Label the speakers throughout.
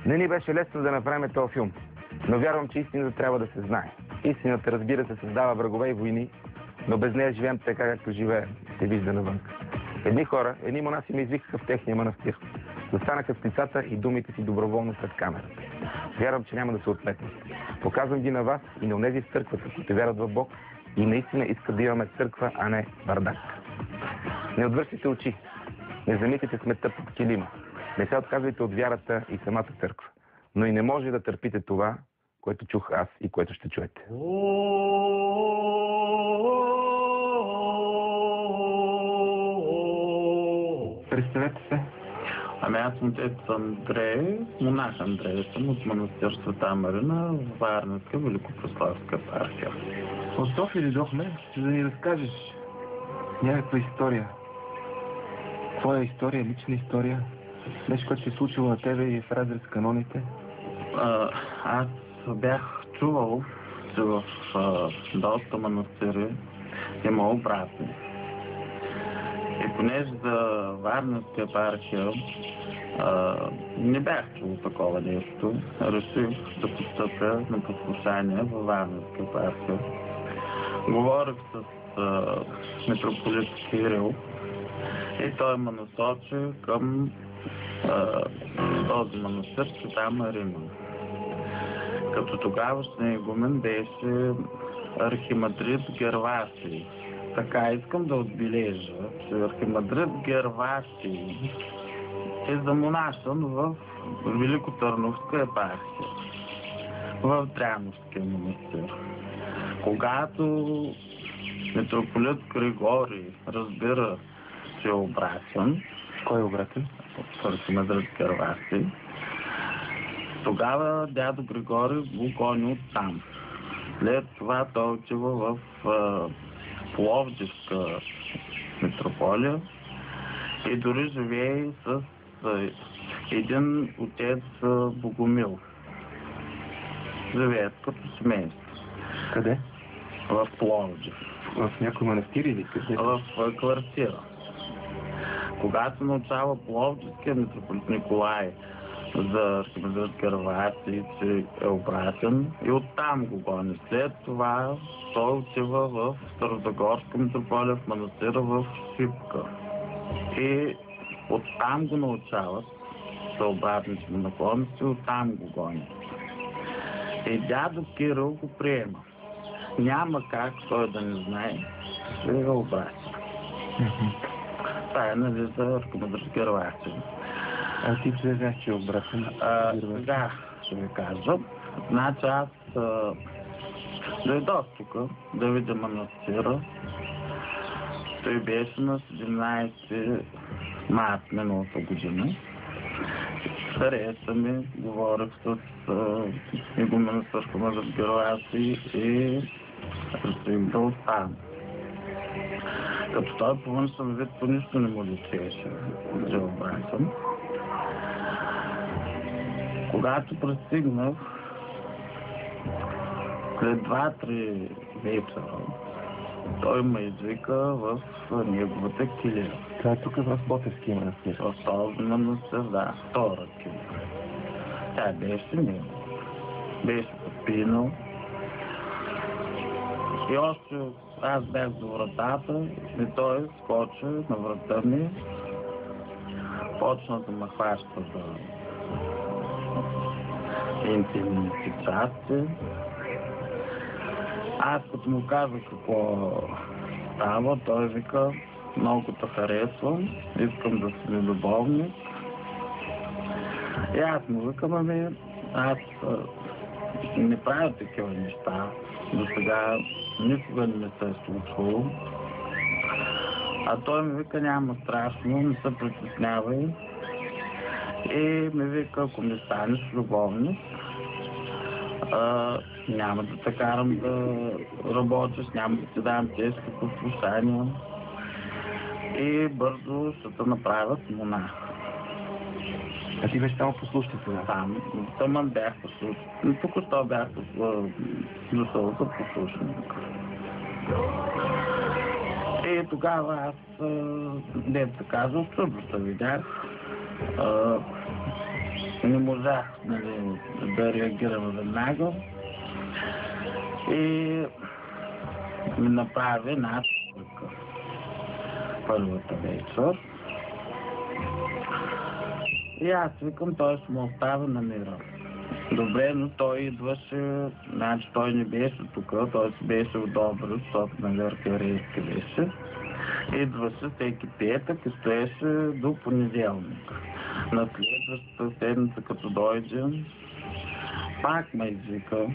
Speaker 1: Не ни беше лесно да направим този филм, но вярвам, че истината трябва да се знае. Истината, разбира се, създава врагове и войни, но без нея живеем така, както живеем, се вижда навън. Едни хора, едни монаси ме извикаха в техния манастир. Застанаха с лицата и думите си доброволно пред камерата. Вярвам, че няма да се отметнат. Показвам ги на вас и на онези в църквата, които вярват в Бог и наистина искат да имаме църква, а не бардак. Не отвършите очи, не замитайте сметта под килима, не се отказвайте от вярата и самата църква, но и не може да търпите това, което чух аз и което ще чуете. Представете се.
Speaker 2: Ами аз съм отец Андрей, монах Андрей съм от манастир Света Марина в Варненска Великопреславска епархия.
Speaker 1: От София дойдохме, за да ни разкажеш някаква история. Твоя история, лична история, нещо, което се е случило на тебе и в разрез с каноните?
Speaker 2: Аз бях чувал, че в доста манастири има обратни. И понеже за Варненска епархия не бях чул такова нещо, реших да постъпя на послушание във Варненска епархия. Говорих с митрополит Кирил и той ме насочи към този манастир Света Марина. Като тогавашния игумен беше архимандрит Гервасий. Така искам да отбележа, че архимандрит Гервасий е замонашен в Великотърновска епархия, в Дряновския манастир. Когато митрополит Григорий разбира, че е обратен,
Speaker 1: кой е обратен?
Speaker 2: Архимандрит Гервасий, тогава дядо Григорий го гони оттам. След това той отива в Пловдивска митрополия и дори живее с един отец Богомил. Живеят като семейство.
Speaker 1: Къде?
Speaker 2: В Пловдив.
Speaker 1: В някой манастир или къде?
Speaker 2: В квартира. Когато научава Пловдивския митрополит Николай за архимандрит Гервасий, че е обратен и оттам го гони. След това той отива в Старозагорска митрополия, в манастира в Шипка. И оттам го научават за обратните му наклонности, оттам го гонят. И дядо Кирил го приема. Няма как той да не знае, че е обратен. Това е, нали, за архимандрит Гервасий.
Speaker 1: А ти че знаеш, че е обратен?
Speaker 2: Да, ще ви кажа. Значи аз дойдох тук да видя манастира. Той беше на 17 март миналата година. Хареса ми, говорих с игумена архимандрит Гервасий и реших да остана. Като той по външен вид по нищо не му личеше, че обратен. Когато пристигнах, след 2-3 вечера, той ме извика в неговата килия.
Speaker 1: Това е тук в Ботевския манастир.
Speaker 2: В този манастир, да, втора килия. Тя беше него. Беше попинал. И още аз бях до вратата и той скочи на врата ми, почна да ме хваща за интимните части. Аз като му казах какво става, той вика: много те харесвам, искам да си ми любовник. И аз му викам: ами аз не правя такива неща. До сега никога не ми се е случвало. А той ми вика: няма страшно, не се притеснявай. И ми вика: ако ми станеш любовник, няма да те карам да работиш, няма да ти давам тежки послушания и бързо ще те направят монах.
Speaker 1: А ти беше само послушник тогава?
Speaker 2: Там бях послушник. Току-що бях дошъл за послушник. И И тогава аз, дето казва, в чудо се видях. Не можах, нали, да реагирам веднага. И ми направи една първата вечер. И аз викам, той ще му оставя на мира. Добре, но той идваше, значи той не беше тук, той си беше в Добрич, защото на архиерейски беше. Идваше всеки петък и стоеше до понеделник. На следващата седмица, като дойде, пак ме извика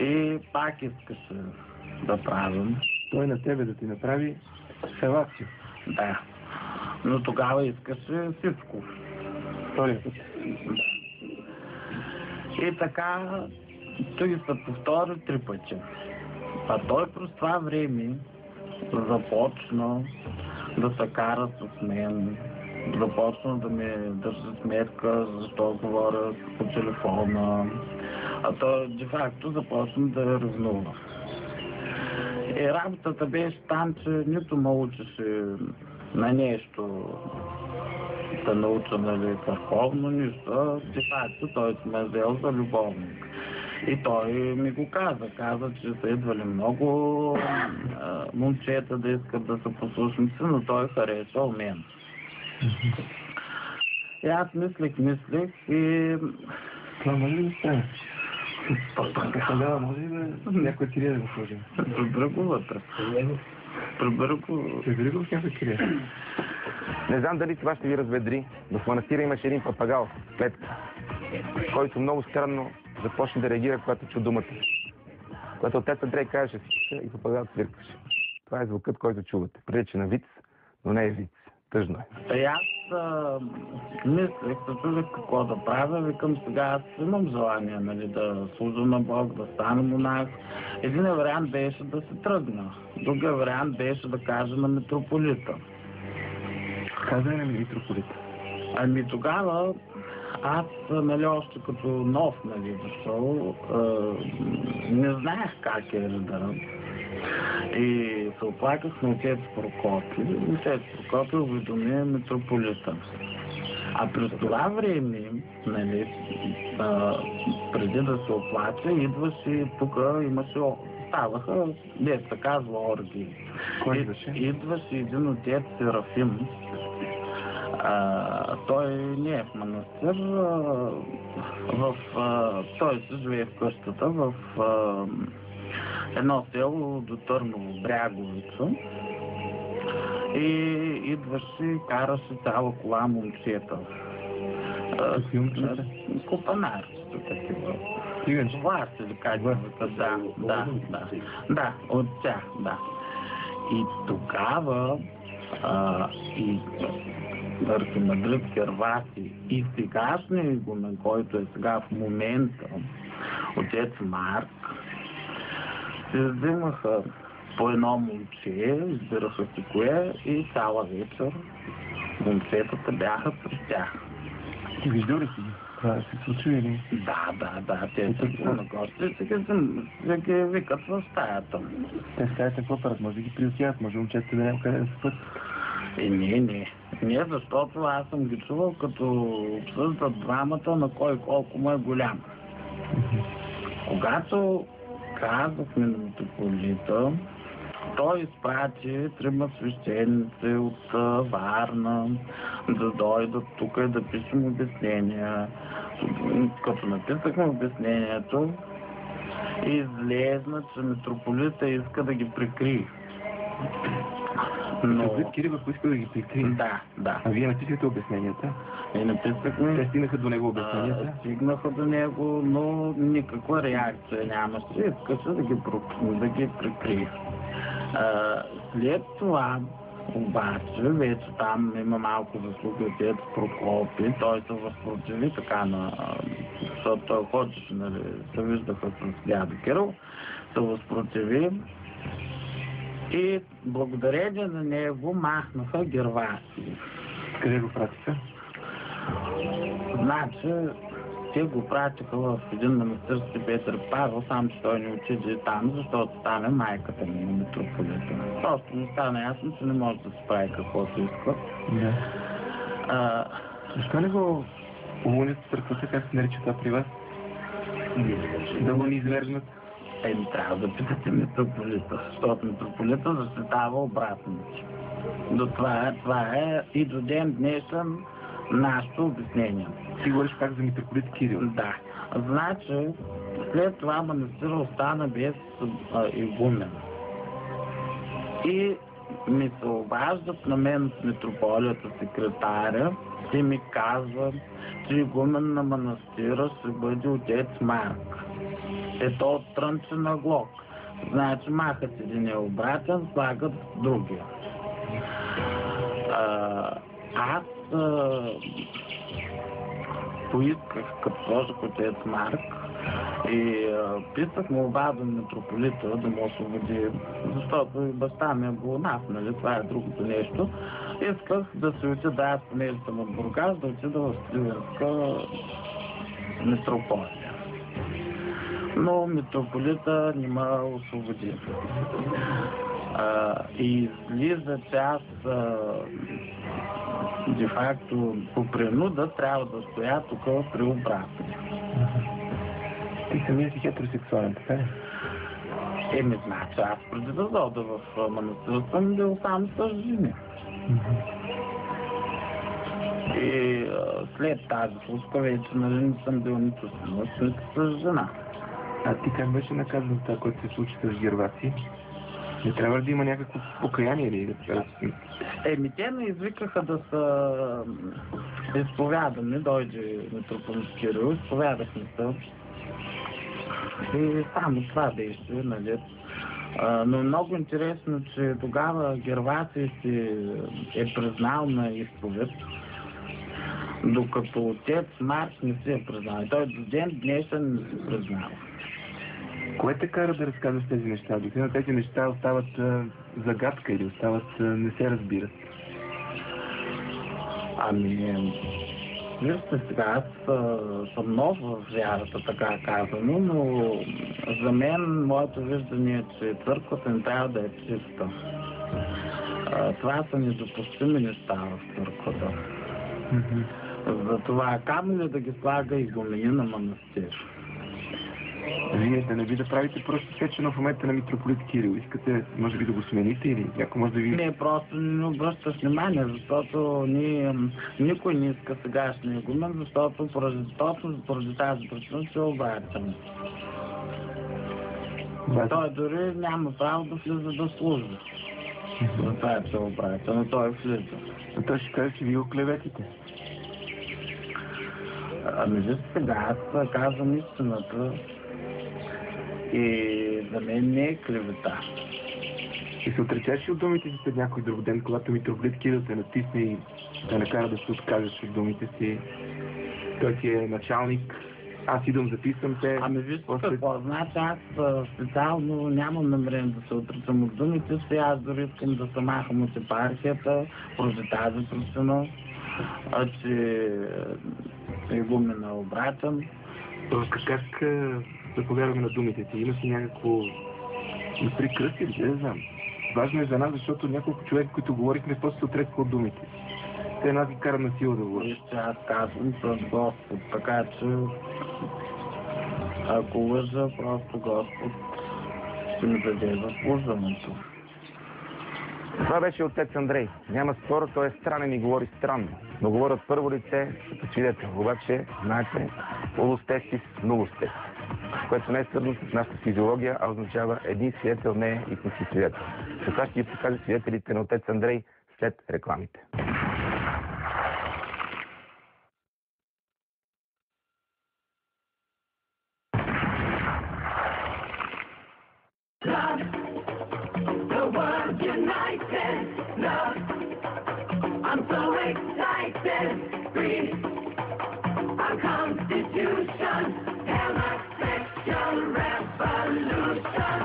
Speaker 2: и пак искаше да правим.
Speaker 1: Той на тебе да ти направи селация.
Speaker 2: Да, но тогава искаше всичко.
Speaker 1: Втория път.
Speaker 2: И така, той се повтори 3 пъти. А той през това време започна да се кара с мен, започна да ми държи сметка защо говоря по телефона. А той де-факто започна да ревнува. И работата беше там, че нито ме учеше на нещо да науча, нали, върховно нищо, де-факто той ме взел за любовник. И той ми го каза, че са идвали много момчета да искат да са послушници, но той харесал мен. И аз мислех и...
Speaker 1: Това може ли да стане? Тогава може ли да някой кирия да го сложим?
Speaker 2: При бърговата.
Speaker 1: Прибери го в някой кирия. Не знам дали това ще ви разведри, но в манастира имаше един папагал, клетка, който много странно започна да реагира, когато чу думата. Когато отец Андрей кажеше и папагал свиркаше. Това е звукът, който чувате. Прилича на виц, но не е виц. Тъжно е.
Speaker 2: И аз мислех, се чудех какво да правя, викам сега аз имам желание, нали, да служа на Бог, да стана монах. Един вариант беше да се тръгна, другия вариант беше да кажа на митрополита.
Speaker 1: Казай на митрополита.
Speaker 2: Ами тогава аз, нали, още като нов, нали, дошъл, не знаех как е реда. И се оплаках на отец Прокопи. Отец Прокопи уведоми митрополита. А през това време, нали, преди да се оплача, идваше тук, ставаха, не се казва оргии.
Speaker 1: Кой идваше?
Speaker 2: Идваше един отец Серафим. Той не е в манастир, той се живее в къщата в едно село до Търново, Бряговица. И идваше, караше цяла кола момчета. Копанарчета такива. Власти, или как да, от тях, да. И тогава и архимандрит Хервати и сегашния игумен, който е сега в момента, отец Марк, се взимаха по едно момче, избираха си кое и цяла вечер момчетата бяха при тях.
Speaker 1: Ти виждал ли си ги? Това се случи или?
Speaker 2: Да, те са на гости, сега ги викат в стаята.
Speaker 1: Те в стаята какво правят? Може да ги приютят, може момчетата да няма къде да се път.
Speaker 2: Не, защото аз съм ги чувал като обсъждат драмата на кой колко му е голям. Когато казахме на митрополита, той изпрати 3 свещеници от Варна да дойдат тук и да пишем обяснения. Като написахме обяснението, излезна, че митрополита иска да ги прикрие.
Speaker 1: Но... Кирил поиска да ги прикрие?
Speaker 2: Да.
Speaker 1: А вие написахте обясненията?
Speaker 2: Написахме.
Speaker 1: Те стигнаха до него обясненията?
Speaker 2: Стигнаха до него, но никаква реакция нямаше. Искаше да ги прикрие. След това, обаче, вече там има малко заслуги отец Прокопи, той се възпротиви така защото той ходеше, нали, се виждаха с дядо Кирил, се възпротиви и благодарение на него махнаха Гервасий.
Speaker 1: Къде го пратиха?
Speaker 2: Значи, те го пратиха в един манастир Петър Павел, сам че той не отиде там, защото стане майката ми на митрополита. Просто ми стана ясно, че не може да се прави каквото иска.
Speaker 1: Да. Защо не го уволнят в църквата, как се нарича това при вас? Да го не извергнат?
Speaker 2: Трябва да питате митрополита, защото митрополита защитава обратно. Това е и до ден днешен нашето обяснение.
Speaker 1: Ти говориш пак за митрополит Кирил?
Speaker 2: Да. Значи, след това манастира остана без игумен. И ми се обаждат на мен от митрополията секретаря и ми казват, че игумен на манастира ще бъде отец Марк. Ето от Трънче на Глок. Значи махат един обратен, слагат другия. Аз поисках като сложих отец Марк и писах молба до митрополита да му освободи, защото и баща ми е болнав, нали, това е другото нещо. Исках да се отида, аз понеже съм от Бургас, да отида в Сливенска митрополия. Но митрополита не ме освободи. И излиза, че аз де-факто по принуда трябва да стоя тук при обратно.
Speaker 1: Ти самия си хетеросексуален, така ли?
Speaker 2: Значи аз преди да дойда в манастира съм бил сам с жени. И след тази случка вече нали, не съм бил нито с мъж, нито с жена.
Speaker 1: А ти как беше наказан това, което се случи с Герваци? Не трябва ли да има някакво покаяние или?
Speaker 2: Те ме извикаха да са изповядани, дойде митрополит Кирил, изповядахме се. И само това беше, нали. Но много интересно, че тогава Герваци си е признал на изповед, докато отец Марк не си е признал. И той до ден днешен не си признал.
Speaker 1: Кое те кара да разказваш тези неща? Обикновено тези неща остават загадка или остават не се разбират?
Speaker 2: Вижте сега, аз съм нов в вярата, така казано, но за мен моето виждане е, че църквата не трябва да е чиста. Това са недопустими неща в църквата. Затова камо ли да ги слага игумени на манастир?
Speaker 1: Вие да не би да правите просто сечено в момента на митрополит Кирил. Искате, може би, да го смените или някой може да ви...
Speaker 2: Не, просто не обръщаш внимание, защото никой не иска сегашния игумен, защото поради тази причина се обрачам. Той дори няма право да влиза да служи. Затова е се обрача, но той влиза.
Speaker 1: Но той ще каже, че вие оклеветите.
Speaker 2: Вижте сега, аз казвам истината. И за мен не е клевета.
Speaker 1: И се отречеш от думите си след някой друг ден, когато митрополит Кирил те натисне и те накара да се откажеш от думите си. Той ти е началник. Аз идвам, записвам те.
Speaker 2: Вижте какво, значи аз специално нямам намерение да се отричам от думите си. Аз дори искам да се махам от епархията, поради тази причина, че игумен е обратен.
Speaker 1: Как да повярваме на думите ти? Има си някакво прикръст или не знам. Важно е за нас, защото няколко човека, които говорихме, после се отрекаха от думите. Те нас ги карат на сила да говорят.
Speaker 2: Вижте, аз казвам пред Господ, така че ако лъжа, просто Господ ще ми даде заслужването.
Speaker 1: Това беше отец Андрей. Няма спор, той е странен и говори странно. Но говори от първо лице, като свидетел. Обаче, знаете, улустестис нулустес, което не е свързано с нашата физиология, а означава един свидетел не е истински свидетел. Така ще ви покажа свидетелите на отец Андрей след рекламите.
Speaker 3: I'm so excited, free, our constitution, sexual revolution.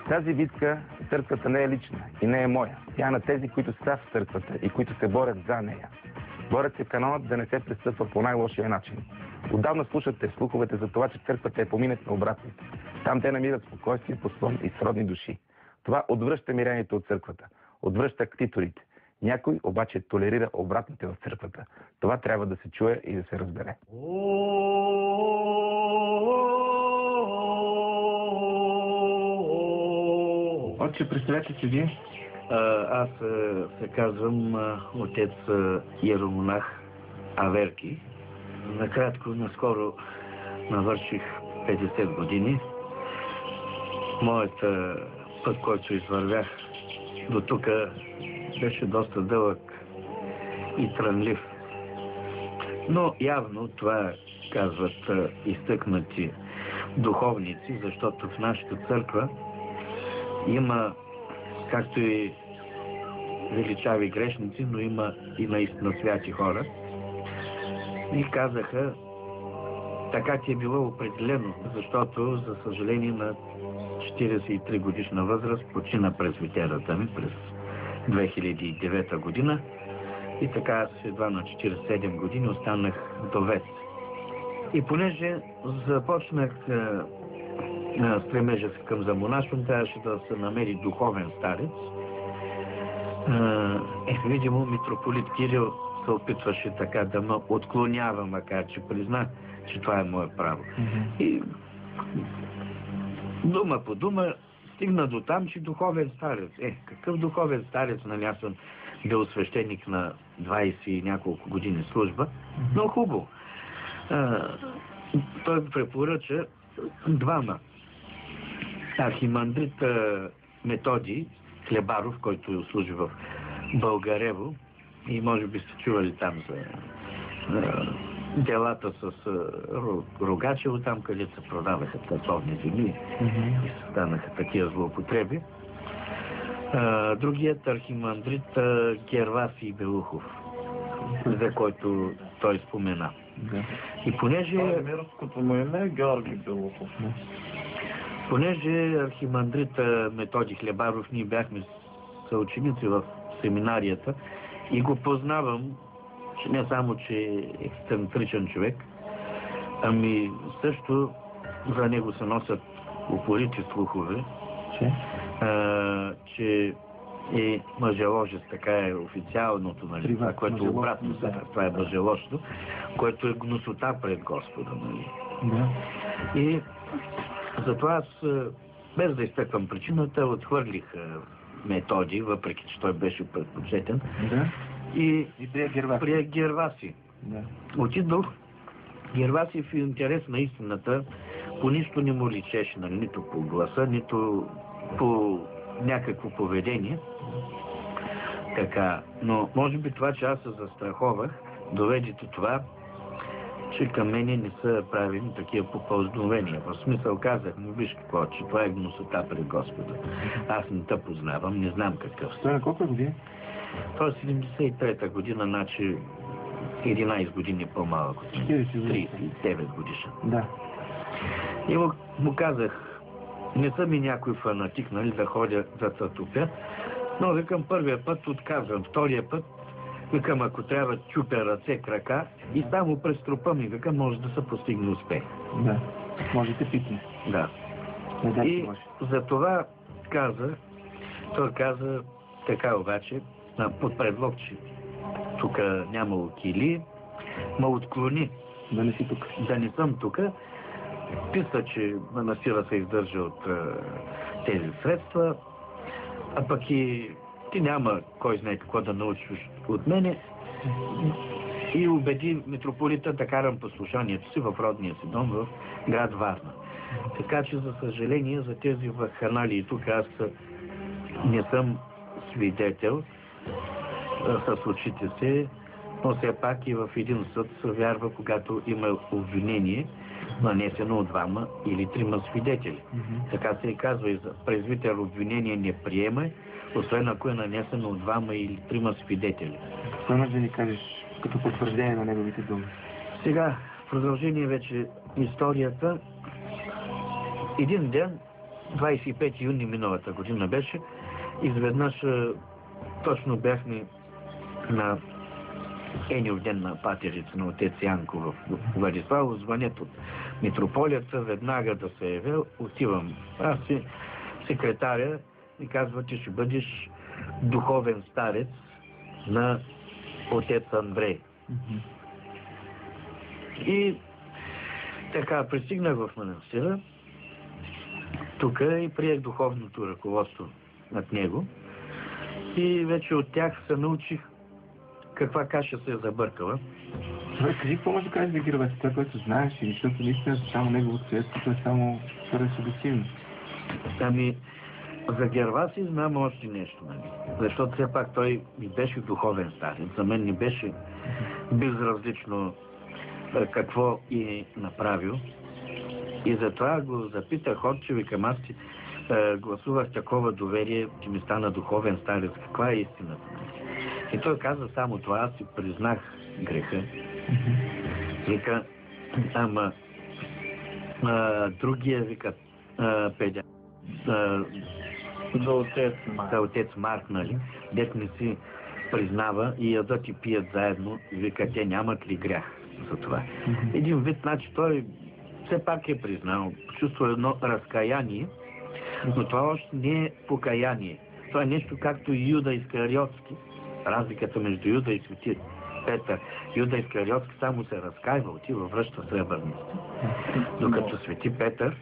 Speaker 1: Тази битка в църквата не е лична и не е моя. Тя е на тези, които са в църквата и които се борят за нея. Борят се канонът да не се престъпва по най-лошия начин. Отдавна слушате слуховете за това, че църквата е поминък на обратните. Там те намират спокойствие, послон и сродни души. Това отвръща мирението от църквата, отвръща ктиторите. Някой обаче толерира обратните в църквата. Това трябва да се чуе и да се разбере.
Speaker 4: Отче, представете си вие?
Speaker 5: Аз се казвам отец иеромонах Аверки. Накратко, наскоро навърших 50 години. Моят път, който извървях до тук, беше доста дълъг и трънлив. Но явно това казват изтъкнати духовници, защото в нашата църква има, както и величави грешници, но има и наистина святи хора. И казаха, така ти е било определено, защото, за съжаление, на 43 годишна възраст почина пресвитерата ми през 2009 година. И така аз едва на 47 години останах вдовец. И понеже започнах стремежа си към замонашване, трябваше да се намери духовен старец. Видимо, митрополит Кирил се опитваше така да ме отклонява, макар че призна, че това е мое право. И дума по дума стигна до там, че духовен старец. Какъв духовен старец? Нали, аз съм бил свещеник на 20 и няколко години служба. Но хубаво. Той препоръча двама. Архимандрит Методий Хлебаров, който служи в Българево, и може би сте чували там за делата с Рогачево, там където се продаваха църковни земи и станаха такива злоупотреби. Другият архимандрит Гервасий Белухов, за който той спомена. И понеже
Speaker 2: Мировското му име е Георги Белухов.
Speaker 5: Понеже архимандрит Методий Хлебаров, ние бяхме съученици в семинарията и го познавам, че не само, че е ексцентричен човек, ами също за него се носят упорити слухове, че е мъжеложест, така е официалното, нали, това, което обратно, това е мъжеложство, което е гнусота пред Господа, нали. И затова аз, без да изтъквам причината, отхвърлих Методий, въпреки че той беше предпочетен. И прия Гервасий. Отидох. Гервасий в интерес на истината по нищо не му личеше, нали, нито по гласа, нито по някакво поведение. Така, но може би това, че аз се застраховах, доведе до това, че към мене не са правени такива попълзновения. В смисъл казах, но виж какво, че това е гнусота пред Господа. Аз не те познавам, не знам какъв.
Speaker 4: Той на колко години?
Speaker 5: Той е 73-та година, значи 11 години по-малък от мен. 39 годишен.
Speaker 4: Да.
Speaker 5: И му казах, не съм и някой фанатик, нали, да ходя да се тупя, но викам, първия път отказвам, втория път викам, ако трябва чупя ръце, крака и само през трупа ми, викам, може да се постигне успех.
Speaker 4: Да. Можете пикне.
Speaker 5: Да. И за това той каза така обаче, под предлог, че тук нямало кили, ма отклони.
Speaker 4: Да не си тук.
Speaker 5: Да не съм тук. Писа, че манастира се издържа от тези средства, а пък и ти няма кой знае какво да научиш от мене, и убеди митрополита да карам послушанието си в родния си дом в град Варна. Така че, за съжаление, за тези вакханалии тук аз не съм свидетел с очите си, но все пак и в един съд се вярва, когато има обвинение, нанесено от двама или трима свидетели. Така се и казва, и за презвитер обвинение не приема, освен ако е нанесено от двама или трима свидетели.
Speaker 4: Какво може да ни кажеш като потвърждение на неговите думи?
Speaker 5: Сега, в продължение вече историята, един ден, 25 юни миналата година беше, изведнъж точно бяхме на Еньов ден на патерица на отец Янко в Владиславо, звънят от митрополията, веднага да се явя, отивам. Аз си секретаря и казва, че ще бъдеш духовен старец на отец Андрей. И така, пристигнах в манастира, тук и приех духовното ръководство над него. И вече от тях се научих каква каша се е забъркала.
Speaker 4: Добре, кажи, какво може да кажеш за Герваси, това, което знаеш, или защото наистина само неговото свидетелство е само твърде субективно?
Speaker 5: Ами, за Герваси знам още нещо, нали? Защото все пак той ми беше духовен старец. За мен не беше безразлично какво и направил. И затова го запитах, отче, викам, аз ти гласувах такова доверие, че ми стана духовен старец. Каква е истината? И той каза само това, аз си признах греха. Вика, ама другия, вика, Педя, за отец Марк, нали, дет не си признава и ядат и пият заедно, вика, те нямат ли грях за това. Един вид, значи той все пак е признал, чувства едно разкаяние, но това още не е покаяние. Това е нещо както Юда Искариотски. Разликата между Юда и Свети Петър. Юда Искариотски само се разкаива, отива, връща сребърницата. Докато Свети Петър,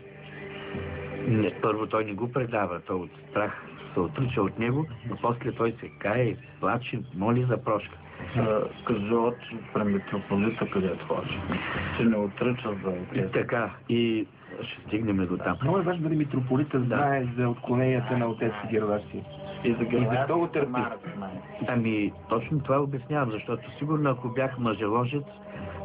Speaker 5: първо той не го предава, той от страх се отрича от него, но после той се кае, плаче, моли за прошка.
Speaker 2: Кажи от при митрополита, където ходи, че не отрича за отец.
Speaker 5: Така, и ще стигнем до там.
Speaker 4: Много е важно дали митрополита знае за отклоненията на отец Герваси.
Speaker 2: И за
Speaker 4: защо го търпи?
Speaker 5: Ами, точно това обяснявам, защото сигурно ако бях мъжеложец,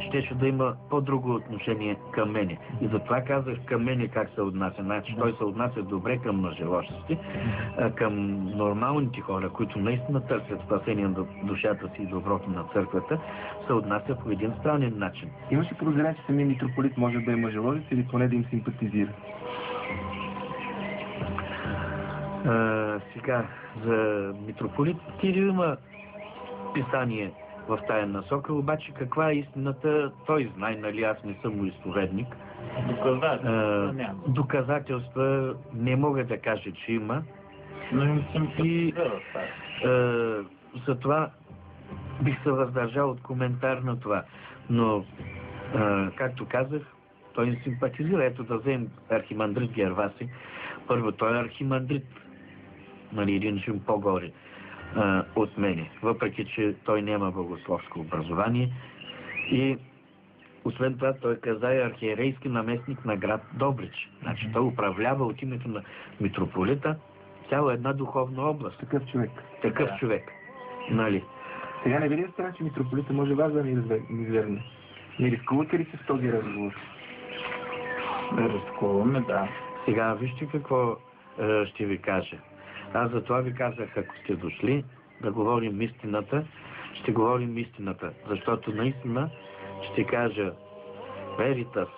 Speaker 5: щеше да има по-друго отношение към мене. И затова казах към мене как се отнася. Значи той се отнася добре към мъжеложците, към нормалните хора, които наистина търсят спасение на душата си и доброто на църквата, се отнася по един странен начин.
Speaker 4: Имаш ли подозрение, че самия митрополит може да е мъжеложец или поне да им симпатизира?
Speaker 5: Сега, за митрополит Кирил има писание в тая насока, обаче каква е истината, той знае, нали, аз не съм изповедник. Доказателства не мога да кажа, че има.
Speaker 2: Но им
Speaker 5: и затова бих се въздържал от коментар на това. Но, както казах, той не симпатизира. Ето да вземем архимандрит Герваси. Първо, той е архимандрит, нали, един жим по-горе от мене, въпреки че той няма богословско образование. И освен това той каза е архиерейски наместник на град Добрич. Значи той управлява от името на митрополита цяла една духовна област.
Speaker 4: Такъв човек.
Speaker 5: Такъв човек. Нали?
Speaker 4: Сега не видим страна, че митрополита може вас да ни изверне. Не рискувате ли се в този разговор?
Speaker 2: Не рискуваме, да.
Speaker 5: Сега вижте какво ще ви кажа. Аз за това ви казах, ако сте дошли да говорим истината, ще говорим истината. Защото наистина ще кажа Veritas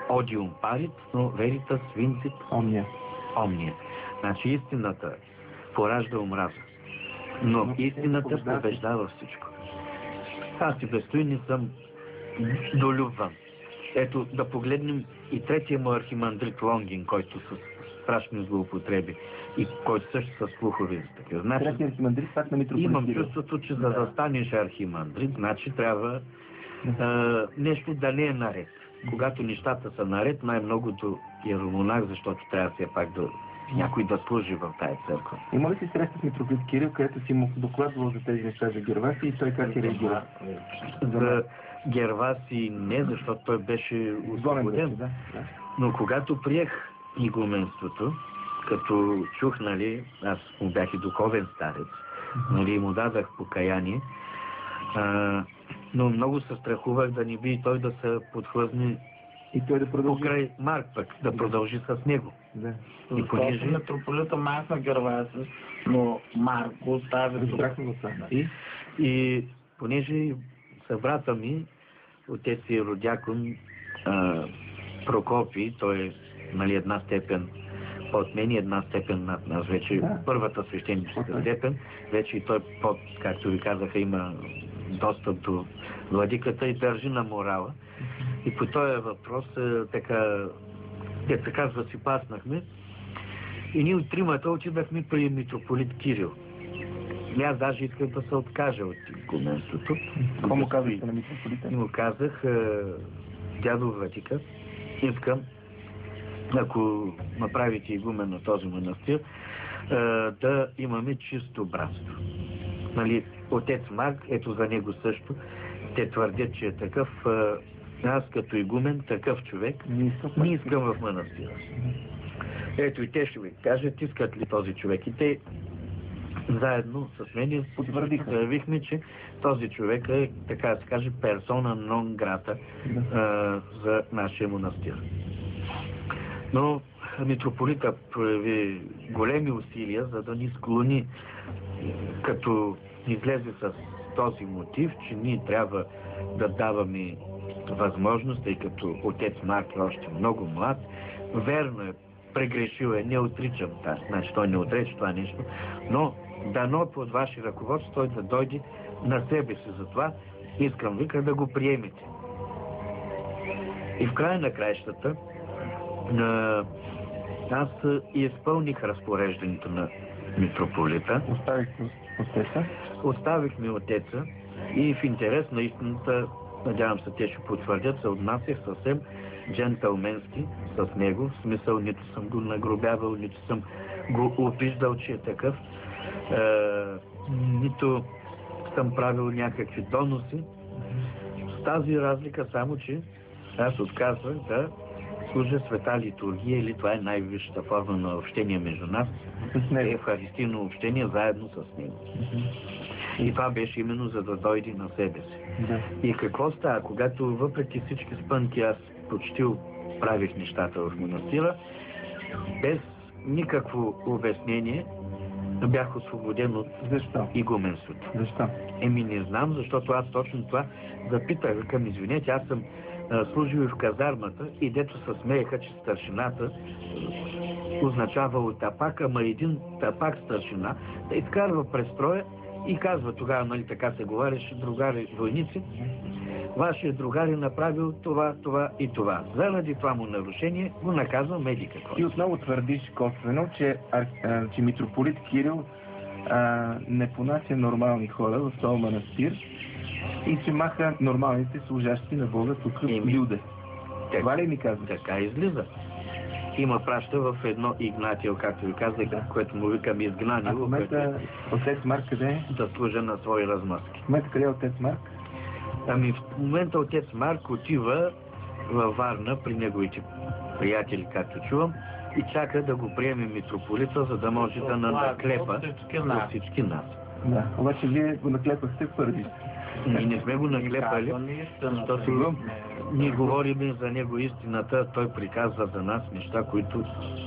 Speaker 5: odium parit, но Veritas vincit omnia. Значи истината поражда омраза. Но истината побеждава всичко. Аз и безстои не съм долюбван. Ето да погледнем и третия му архимандрит Лонгин, който с страшни злоупотреби и който също с слухови за такива. Значи,
Speaker 4: третия архимандрит пак на митрополит.
Speaker 5: Имам чувството, че за да станеш архимандрит, значи трябва нещо да не е наред. Когато нещата са наред, най-многото иеромонах, защото трябва все пак да някой да служи в тая църква.
Speaker 4: Има ли си среща с митрополит Кирил, където си му докладвал за тези неща за Герваси и той как е реагирал?
Speaker 5: За Герваси не, защото той беше освободен.
Speaker 4: Да.
Speaker 5: Но когато приех игуменството, като чух, нали, аз му бях и духовен старец, нали, му дадах покаяние, но много се страхувах да не би той да се подхлъзне
Speaker 4: и той да продължи. Покрай
Speaker 5: Марк пък, да продължи с него.
Speaker 4: Да.
Speaker 2: И понеже митрополита махна Герваси, но Марк го остави тук.
Speaker 5: И понеже събрата ми, отец и родякон Прокопий, той е, нали, една степен от мен и една степен над нас. Вече първата свещеническа степен, вече и той под, както ви казаха, има достъп до владиката и държи на морала. И по този въпрос така казва, си паснахме. И ние от тримата отидахме при митрополит Кирил. И аз даже исках да се откажа от игуменството.
Speaker 4: Какво му казахте на митрополита?
Speaker 5: И му казах, дядо Владика, искам, ако направите игумен на този манастир, да имаме чисто братство. Нали, отец Марк, ето за него също, те твърдят, че е такъв. Аз като игумен, такъв човек, не искам в манастира. Ето и те ще ви кажат, искат ли този човек. И те заедно с мен заявихме, че този човек е, така да се каже, персона нон грата за нашия манастир. Но митрополита прояви големи усилия, за да ни склони, като излезе с този мотив, че ние трябва да даваме възможност, тъй като отец Марк е още много млад. Верно е, прегрешил е, не отричам тази, значи той не отрече това нещо, но дано под ваше ръководство той да дойде на себе си. Затова искам, вика, да го приемете. И в края на краищата аз изпълних разпореждането на митрополита.
Speaker 4: Оставихте отеца?
Speaker 5: Оставихме отеца и в интерес на истината, надявам се, те ще потвърдят, се отнасях съвсем джентълменски с него. В смисъл, нито съм го нагробявал, нито съм го обиждал, че е такъв. Нито съм правил някакви доноси. С тази разлика само, че аз отказвах да служа света литургия, или това е най-висшата форма на общение между нас, евхаристийно общение заедно с него. И това беше именно за да дойде на себе си. И какво става, когато въпреки всички спънки аз почти правих нещата в манастира, без никакво обяснение бях освободен от игуменството.
Speaker 4: Защо?
Speaker 5: Не знам, защото аз точно това запитах към, извинете, аз съм служил и в казармата и дето се смееха, че старшината означавало тапак, ама един тапак старшина да изкарва престроя и казва тогава, нали така се говореше, другари войници, вашия другар е направил това, това и това. Заради това му нарушение го наказва еди какво.
Speaker 4: И отново твърдиш косвено, че митрополит Кирил не понася нормални хора в този манастир и че маха нормалните служащи на Бога тук люде. Това ли ми казваш?
Speaker 5: Така излиза. Има праща в едно Игнатио, както ви казах, което му викам изгнание.
Speaker 4: А в момента отец Марк къде е?
Speaker 5: Да служа на свои размазки.
Speaker 4: В момента къде е отец Марк?
Speaker 5: В момента отец Марк отива във Варна при неговите приятели, както чувам, и чака да го приеме митрополита, за да може да наклепа от всички нас.
Speaker 4: Да, обаче вие го наклепахте първи.
Speaker 5: Ние не сме го наклепали, защото ние говорим за него истината, той приказва за нас неща, които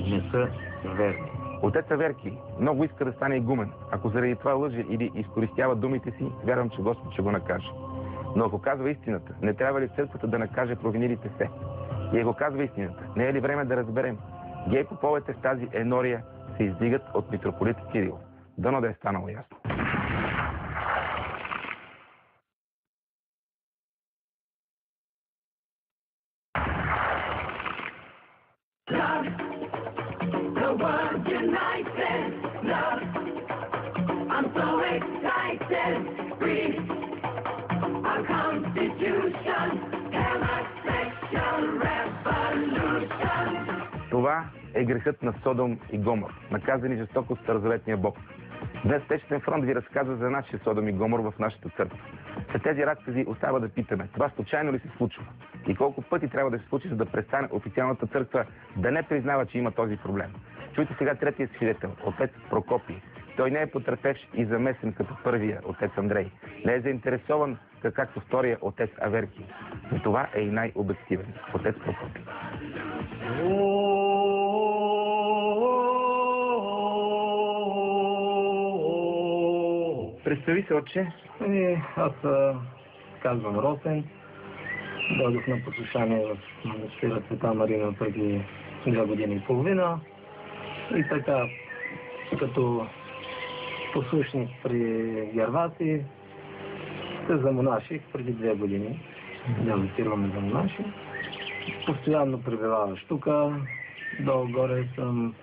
Speaker 5: не са верни.
Speaker 1: Отец Аверки много иска да стане игумен. Ако заради това лъже или изкористява думите си, вярвам, че Господ ще го накаже. Но ако казва истината, не трябва ли църквата да накаже провинилите се? И ако казва истината, не е ли време да разберем? Гей поповете в тази енория се издигат от митрополит Кирил. Дано да е станало ясно.
Speaker 3: The world united, love. I'm so excited, free. Our constitution, homosexual revolution.
Speaker 1: Това е грехът на Содом и Гомор, наказани жестоко от Старозаветния Бог. Днес Отечествен фронт ви разказва за нашия Содом и Гомор в нашата църква. След тези разкази остава да питаме, това случайно ли се случва? И колко пъти трябва да се случи, за да престане официалната църква да не признава, че има този проблем? Чуйте сега третия свидетел, отец Прокопий. Той не е потърпевш и замесен като първия отец Андрей. Не е заинтересован, както втория отец Аверки. Но това е и най-обективен отец Прокопий.
Speaker 4: Представи се, отче.
Speaker 6: Аз казвам Росен. Дойдох на послушание в манастира Света Марина преди 2 години и половина. И така, като послушник при Герваси, се замонаших преди 2 години. Дебютираме за монаши. Постоянно пребиваваш тук. Долу-горе съм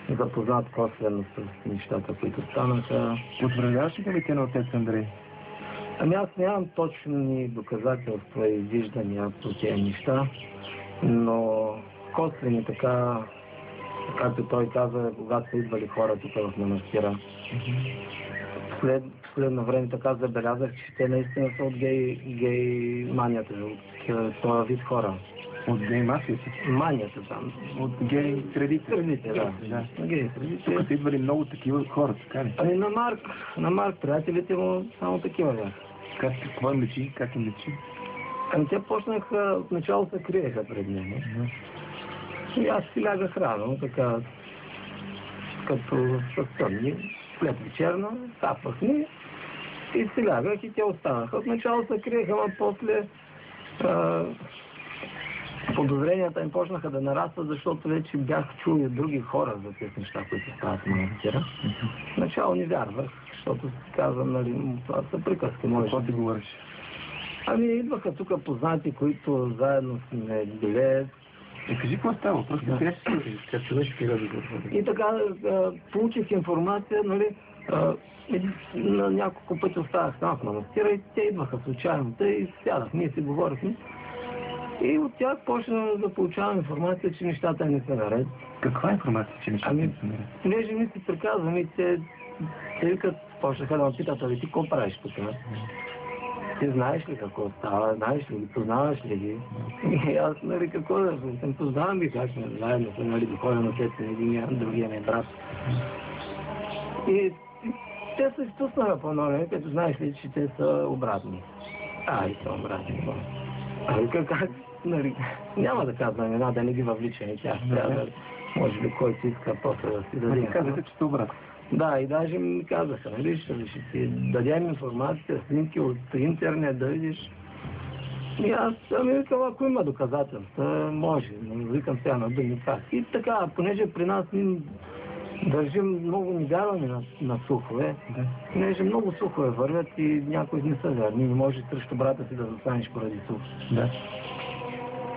Speaker 6: запознат косвено с нещата, които станаха.
Speaker 4: Потвърждаваш ли те на отец Андрей?
Speaker 6: Ами аз нямам точни доказателства и виждания по тези неща, но косвени така, както той каза, когато са идвали хора тук в манастира. Следно време така забелязах, че те наистина са от гей манията, от този вид хора.
Speaker 4: От гей мафията?
Speaker 6: Манията там.
Speaker 4: От гей средите?
Speaker 6: Средите, да. Гей средите.
Speaker 4: Тук са идвали много такива хора, така ли?
Speaker 6: Ами на Марк приятелите му само такива бяха.
Speaker 4: Какво им личи? Как им личи?
Speaker 6: Ами те почнаха, отначало се криеха пред него. И аз си лягах рано, така, като със съмни, след вечерна, сапах ми и си лягах и те останаха. Отначало се криеха, но после подозренията им почнаха да нарастват, защото вече бях чул и други хора за тези неща, които стават в манастира. Начало не вярвах, защото си казвам, нали, това са приказки.
Speaker 4: Какво ти говориш?
Speaker 6: Ами идваха тук познати, които заедно сме били.
Speaker 4: Кажи какво става, просто да и
Speaker 6: така получих информация, нали, на няколко пъти оставах сам в манастира и те идваха случайно, и сядах, ние си говорихме. И от тях почна да получавам информация, че нещата не са наред.
Speaker 4: Каква информация, че нещата не са наред?
Speaker 6: Понеже ми си приказвам и те викат, почнаха да ме питат, али ти какво правиш тук? Ти знаеш ли какво става, знаеш ли, познаваш ли ги? И аз, нали, какво да съм, познавам ги, как сме заедно, съм, нали, духовен отец на единия, другия ми брат. И те се изпуснаха по нови, като знаеш ли, че те са обратни. И са обратни. Как, нали, няма да казвам една, да не ги въвличам и тях. Може би който иска после да си даде.
Speaker 4: Казаха, че сте обратни.
Speaker 6: Да, и даже ми казаха, нали, ще ти дадем информация, снимки от интернет, да видиш. И аз ми викам, ако има доказателства, може, но викам сега на думи как. И така, понеже при нас държим много невярване на слухове, понеже много слухове вървят и някои не са верни, не може срещу брата си да застанеш поради слух.
Speaker 4: Да.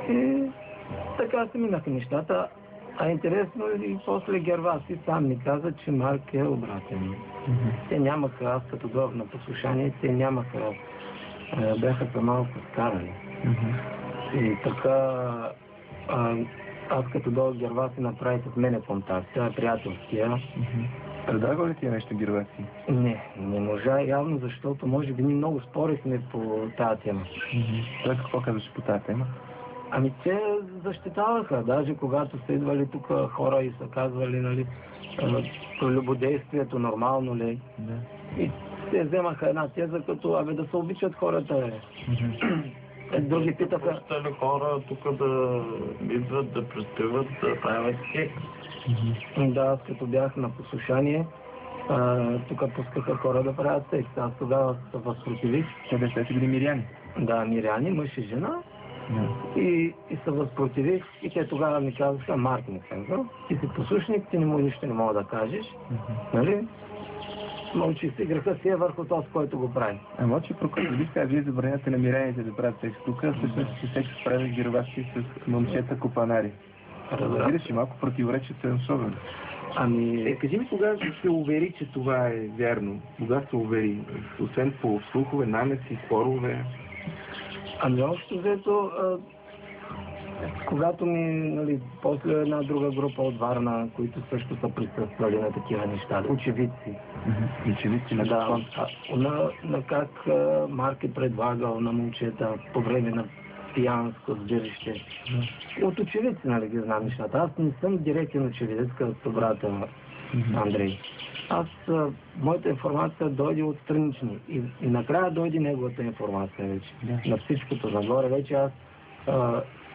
Speaker 6: И така се минаха нещата. А интересно и после Герваси сам ми каза, че Марк е обратен. Те нямаха, аз като дойдох на послушание, те нямаха, бяха са малко скарали. И така, аз като дойдох Герваси направи с мене контакт, тя е приятелския.
Speaker 4: Предлагал ли ти нещо Герваси?
Speaker 6: Не можа явно, защото може би ние много спорихме по тази тема.
Speaker 4: Той какво казваше по тази тема?
Speaker 6: Ами те защитаваха, даже когато са идвали тук хора и са казвали, нали, любодействието нормално ли. И те вземаха една теза, като да се обичат хората. Други питаха...
Speaker 2: Пускали хора тук да идват, да преспиват, да правят кек.
Speaker 6: Да, аз като бях на послушание, тук пускаха хора да правят секс. Аз тогава се възпротивих.
Speaker 4: Те са били миряни?
Speaker 6: Да, миряни, мъж и жена. И се възпротивих и те тогава ми казаха, Марк ми каза, ти си послушник, ти нищо не мога да кажеш, нали? Мълчи си, греха си е върху този, който го прави.
Speaker 4: Мълчи, прокъсвали, вие забраняте на миряните да правят секс тук, всъщност си секс прави Герваси с момчета копанари. Разбираш, и малко противоречите особено.
Speaker 6: Ами...
Speaker 4: Кажи ми, кога се увери, че това е вярно? Кога се увери? Освен по слухове, намеци, спорове?
Speaker 6: Ами общо взето, когато ми, нали, после една друга група от Варна, които също са присъствали на такива неща, очевидци.
Speaker 4: Очевидци на
Speaker 6: да, на как Марк е предлагал на момчета по време на пиянско сбирище. От очевидци, нали, ги знам нещата. Аз не съм директен очевидец като брата Андрей. Моята информация дойде от странични и накрая дойде неговата информация вече. На всичкото нагоре вече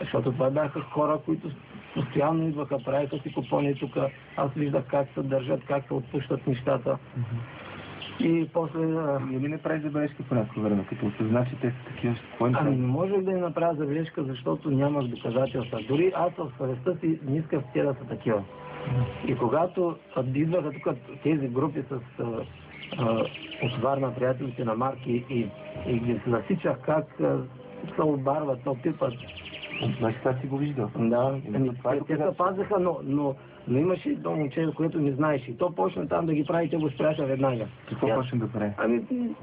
Speaker 6: защото това бяха хора, които постоянно идваха, правиха си купони тук. Аз виждах как се държат, как се отпущат нещата. И после...
Speaker 4: не прави забележка по някакво време, като осъзна, че те са такива?
Speaker 6: Ами не можех да им направя забележка, защото нямах доказателства. Дори аз в съвестта си не исках те да са такива. И когато идваха тук тези групи с от Варна приятелите на Марк и и ги засичах как се обарват, опипат.
Speaker 4: Значи това си го виждал.
Speaker 6: Да, те се пазеха, но имаше едно момче, което не знаеш. И то почна там да ги прави, те го спряха веднага.
Speaker 4: Какво почна да прави?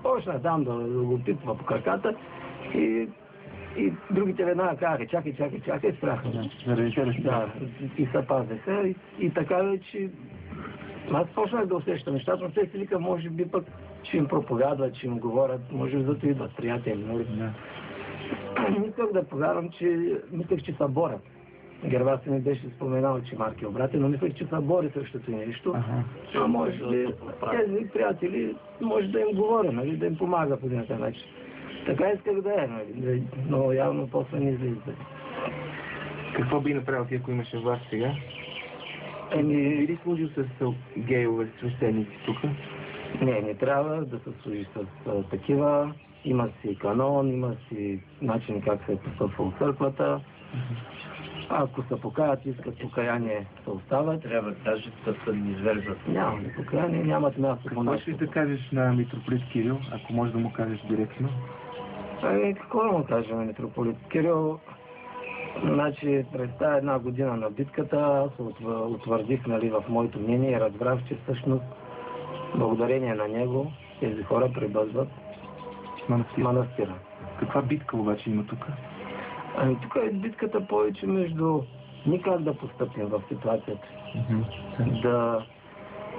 Speaker 6: Почна там да го пипва по краката и другите веднага казаха, чакай, спряха.
Speaker 4: Заради тебе
Speaker 6: да, и се пазеха. И така вече аз почнах да усещам нещата, но те си вика, може би пък ще им проповядват, ще им говорят, може би зато идват приятели. Мислях да повярвам, мислех, че са борят. Герваси ми беше споменал, че Марки е обратен, но мислех, че са бори срещу нещо. А може ли тези приятели, може да им говоря, нали, да им помага по един начин. Така исках да е, нали, но явно после не излиза.
Speaker 4: Какво би направил ти, ако имаше власт сега? Би ли служил с гейове, свещеници тук?
Speaker 6: Не трябва да се служи с такива. Има си канон, има си начин как се постъпва от църквата. Ако се покаят, искат покаяние, се остават.
Speaker 5: Трябва даже да се низвеждат.
Speaker 6: Няма покаяние, нямат място.
Speaker 4: Какво можеш да кажеш на митрополит Кирил, ако можеш да му кажеш директно?
Speaker 6: Какво да му кажа на митрополит Кирил? Значи, през тази една година на битката, аз утвърдих, нали, в моето мнение и разбрах, че всъщност благодарение на него тези хора прибързват манастира.
Speaker 4: Каква битка обаче има тук?
Speaker 6: Тук е битката повече между никак да постъпим в ситуацията.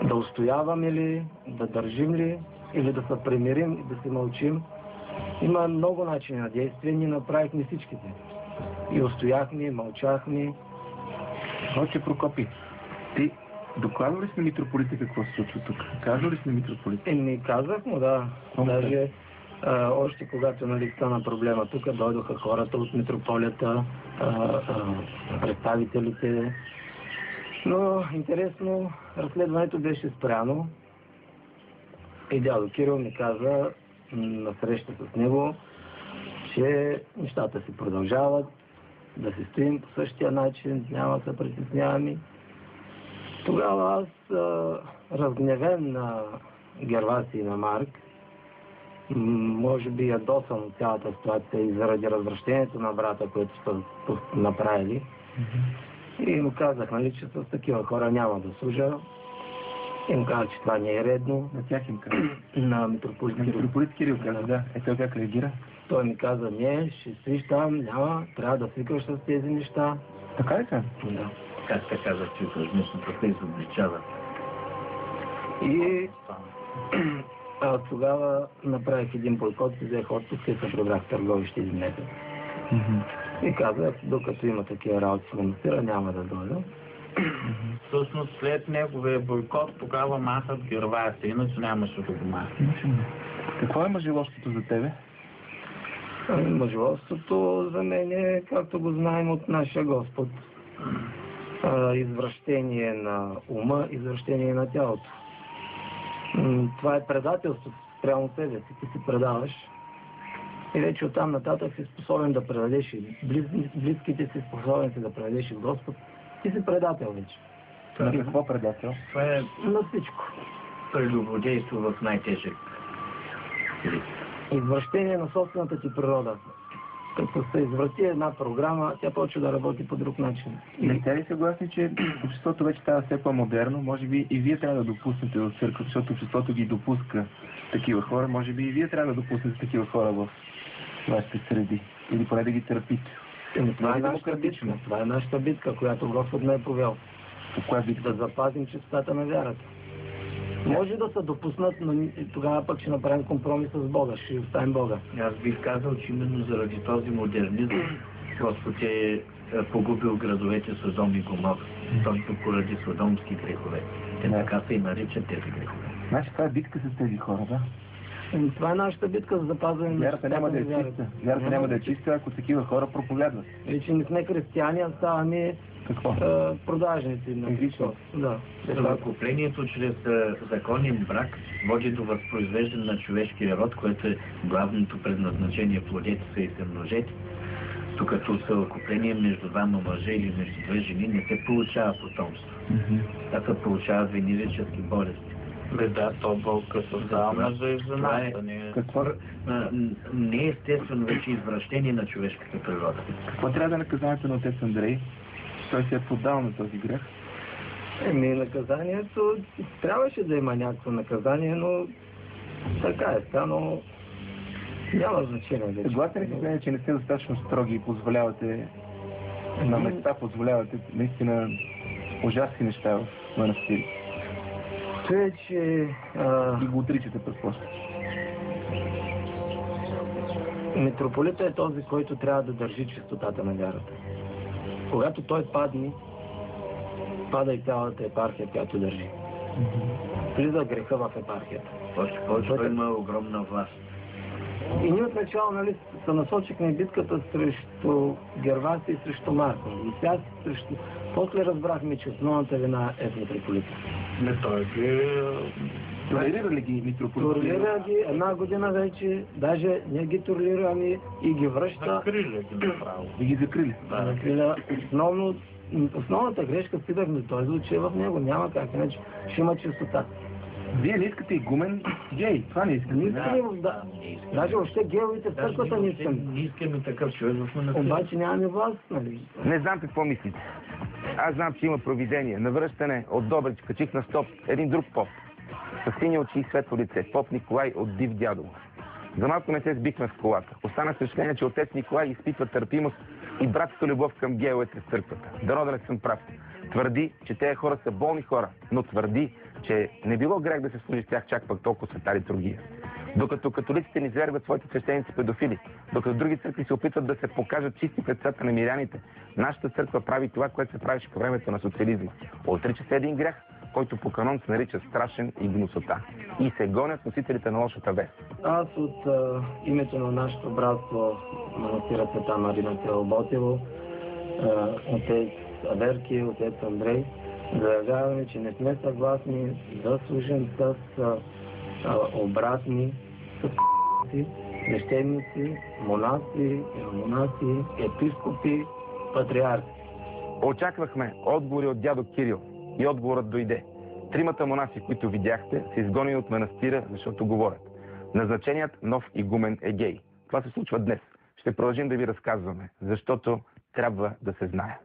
Speaker 6: Да устояваме ли, да държим ли, или да се примирим и да се мълчим. Има много начини на действие, ние направихме всичките. И устояхме, и мълчахме.
Speaker 4: Отче Прокопи, ти докладва ли си на митрополите какво се случва тук? Казва ли си на митрополите?
Speaker 6: Казах му, да. Даже още когато, нали, стана проблема тук, дойдоха хората от митрополията, представителите. Но интересно, разследването беше спряно. И дядо Кирил ми каза на среща с него, че нещата си продължават, да се стоим по същия начин, няма да се притесняваме. Тогава аз, разгневен на Герваси и на Марк, може би ядосан от цялата ситуация и заради развращението на брата, което са направили. И му казах, нали, че с такива хора няма да служа. И му казах, че това не е редно.
Speaker 4: На тях им казах?
Speaker 6: На митрополит Кирил.
Speaker 4: Митрополит Кирил каза, да. Той как реагира?
Speaker 6: Той ми каза, не, ще свиш там, няма, трябва да свикаш с тези неща.
Speaker 4: Така ли са?
Speaker 6: Да.
Speaker 5: Как те казах, че въжмисното се изобличава?
Speaker 6: И аз тогава направих един бойкот, взех отпуск и се прибрах в Търговище един месец. И казах, докато има такива работи в манастира, няма да дойда.
Speaker 2: Всъщност след неговия бойкот тогава махат Герваси, иначе нямаше да го махат.
Speaker 4: Какво е мъжелоството за тебе?
Speaker 6: Мъжелоството за мен е, както го знаем от нашия Господ, извращение на ума, извращение на тялото. Това е предателство спрямо себе си. Ти се предаваш и вече оттам нататък си способен да предадеш и близките си способен си да предадеш и Господ. Ти си предател вече.
Speaker 4: Това е какво предател?
Speaker 5: Това е
Speaker 6: на всичко.
Speaker 5: прелюбодейство в най-тежък.
Speaker 6: Извращение на собствената ти природа. Като се изврати една програма, тя почва да работи по друг начин.
Speaker 4: Не сте ли съгласни, че обществото вече става все по-модерно? Може би и вие трябва да допуснете в църква, защото обществото ги допуска такива хора. Може би и вие трябва да допуснете такива хора в вашите среди. Или поне да ги търпите.
Speaker 6: Това е нашата битка. Това е нашата битка, която Господ ме е повел.
Speaker 4: Коя битка?
Speaker 6: Да запазим чистотата на вярата. Може да се допуснат, но тогава пък ще направим компромис с Бога, ще оставим Бога.
Speaker 5: Аз бих казал, че именно заради този модернизъм Господ е погубил градовете Содом и Гомор, точно поради содомски грехове. Те така се и наричат тези грехове.
Speaker 4: Значи това е битка с тези хора, да?
Speaker 6: Това е нашата битка за запазване на
Speaker 4: вярата няма да е чиста. Вярата няма да е чиста, ако такива хора проповядват.
Speaker 6: Вече не сме християни, а ставаме продажници на Христос. Да.
Speaker 5: Съвкуплението чрез законен брак води до възпроизвеждане на човешкия род, което е главното предназначение. Плодете са и се множете. Докато съвкупление между двама мъже или между две жени не се получава потомство. Това се получава венерически болести.
Speaker 2: Да, то болка създава мъжа и жената.
Speaker 5: Не е естествено вече извращение на човешката природа.
Speaker 4: Какво трябва да е наказанието на отец Андрей? Той се е поддал на този грех.
Speaker 6: Наказанието трябваше да има някакво наказание, но така е станало. Няма значение.
Speaker 4: Съгласен ли си, че не сте достатъчно строги и позволявате на места, позволявате наистина ужасни неща в манастири?
Speaker 6: Че
Speaker 4: и го отричате предпоставки.
Speaker 6: Митрополита е този, който трябва да държи чистотата на вярата. Когато той падне, пада и цялата епархия, която държи. Влиза греха в епархията.
Speaker 5: Още повече той има огромна власт.
Speaker 6: И ние отначало, нали, се насочихме битката срещу Гервасия и срещу Марко. И сега срещу... После разбрахме, че основната вина е в митрополита.
Speaker 2: Не, той ги...
Speaker 4: Толерира ли ги митрополита?
Speaker 6: Толерира ги една година вече, даже не ги толерира, ами и ги връща.
Speaker 2: Закрили ги направо.
Speaker 4: И ги закрили?
Speaker 6: Да, закриля. Основната грешка стигнахме той звучи в него. Няма как, иначе ще има чистота.
Speaker 4: Вие не искате игумен гей, това не искате.
Speaker 6: Не искаме, да. Даже въобще геовите в църквата не искаме.
Speaker 5: Не искаме такъв човек в манастир.
Speaker 6: Обаче нямаме власт, нали?
Speaker 1: Не знам какво мислите. Аз знам, че има провидение. Навръщане от Добрич качих на стоп един друг поп. С сини очи и светло лице. Поп Николай от Див Дядово. За малко не се сбихме в колата. Остана впечатление, че отец Николай изпитва търпимост и братска любов към геовете в църквата. Дано да не съм прав. Твърди, че тези хора са болни хора, но твърди, че не било грех да се служи с тях чак пък толкова света литургия. Докато католиците ни звергат своите свещеници педофили, докато други църкви се опитват да се покажат чисти пред света на миряните, нашата църква прави това, което се правеше по времето на социализма. Отрича се един грех, който по канон се нарича страшен и гнусота. И се гонят носителите на лошата вест.
Speaker 6: Аз от името на нашето братство манастира Света Марина село Ботево, отец Аверки, отец Андрей, заявяваме, че не сме съгласни да служим с обратни, с свещеници, монаси, иеромонаси, епископи, патриарси.
Speaker 1: Очаквахме отговори от дядо Кирил и отговорът дойде. Тримата монаси, които видяхте, са изгонени от манастира, защото говорят. Назначеният нов игумен е гей. Това се случва днес. Ще продължим да ви разказваме, защото трябва да се знае.